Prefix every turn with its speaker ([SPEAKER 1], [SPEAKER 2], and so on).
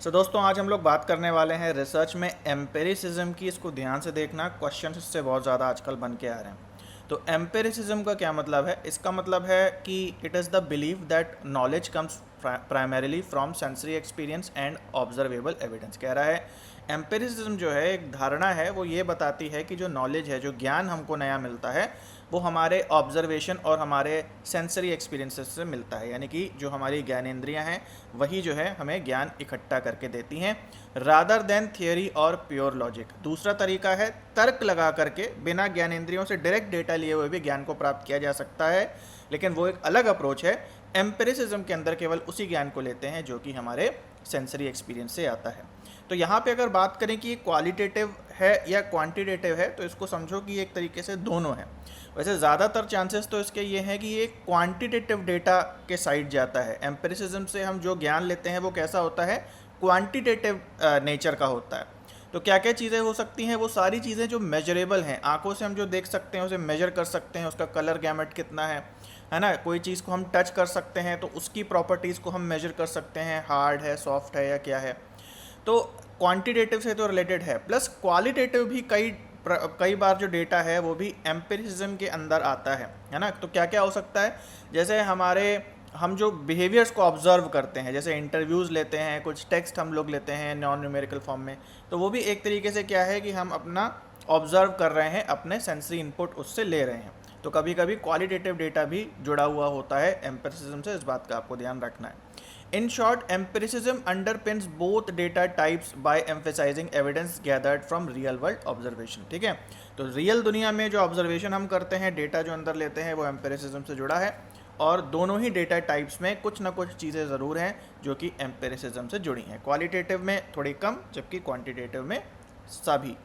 [SPEAKER 1] दोस्तों आज हम लोग बात करने वाले हैं रिसर्च में एम्पेरिसिज्म की। इसको ध्यान से देखना, क्वेश्चन इससे बहुत ज़्यादा आजकल बन के आ रहे हैं। तो एम्पेरिसिज्म का क्या मतलब है? इसका मतलब है कि it is the believe that knowledge comes primarily from sensory experience and observable evidence. कह रहा है एम्पेरिसिज्म जो है एक धारणा है, वो ये बताती है कि जो नॉलेज है, जो ज्ञान हमको नया मिलता है, वो हमारे ऑब्जर्वेशन और हमारे सेंसरी एक्सपीरियंसेस से मिलता है। यानी कि जो हमारी ज्ञानेंद्रियां हैं वही जो है हमें ज्ञान इकट्ठा करके देती हैं, रादर देन थियोरी और प्योर लॉजिक। दूसरा तरीका है तर्क लगा करके, बिना ज्ञानेंद्रियों से डायरेक्ट डेटा लिए हुए भी ज्ञान को प्राप्त किया जा सकता है, लेकिन वो एक अलग अप्रोच है। एम्पेरिसिज्म के अंदर केवल उसी ज्ञान को लेते हैं जो कि हमारे सेंसरी एक्सपीरियंस से आता है। तो यहाँ पे अगर बात करें कि ये क्वालिटेटिव है या क्वांटिटेटिव है, तो इसको समझो कि एक तरीके से दोनों है। वैसे ज़्यादातर चांसेस तो इसके ये हैं कि ये क्वांटिटेटिव डेटा के साइड जाता है। एम्पेरिसिज्म से हम जो ज्ञान लेते हैं वो कैसा होता है, क्वांटिटेटिव नेचर का होता है। तो क्या क्या चीज़ें हो सकती हैं? वो सारी चीज़ें जो मेजरेबल हैं, आंखों से हम जो देख सकते हैं उसे मेजर कर सकते हैं, उसका कलर गैमेट कितना है ना। कोई चीज़ को हम टच कर सकते हैं तो उसकी प्रॉपर्टीज़ को हम मेजर कर सकते हैं, हार्ड है, सॉफ्ट है या क्या है। तो क्वांटिटेटिव से तो रिलेटेड है, प्लस क्वालिटेटिव भी कई बार जो डेटा है वो भी एम्पिरिसिज्म के अंदर आता है ना। तो क्या क्या हो सकता है? जैसे हम जो बिहेवियर्स को ऑब्जर्व करते हैं, जैसे इंटरव्यूज़ लेते हैं, कुछ टेक्स्ट हम लोग लेते हैं नॉन न्यूमेरिकल फॉर्म में, तो वो भी एक तरीके से क्या है कि हम अपना ऑब्जर्व कर रहे हैं, अपने सेंसरी इनपुट उससे ले रहे हैं। तो कभी कभी क्वालिटेटिव डेटा भी जुड़ा हुआ होता है एम्पिरिसिज्म से, इस बात का आपको ध्यान रखना है। In short, empiricism underpins both data types by emphasizing evidence gathered from real world observation। ठीक है, तो रियल दुनिया में जो ऑब्जर्वेशन हम करते हैं, डेटा जो अंदर लेते हैं, वो एम्पेरिसिज्म से जुड़ा है। और दोनों ही डेटा टाइप्स में कुछ ना कुछ चीज़ें ज़रूर हैं जो कि एम्पेरिसिज्म से जुड़ी हैं। क्वालिटेटिव में थोड़ी कम, जबकि क्वांटिटेटिव में सभी।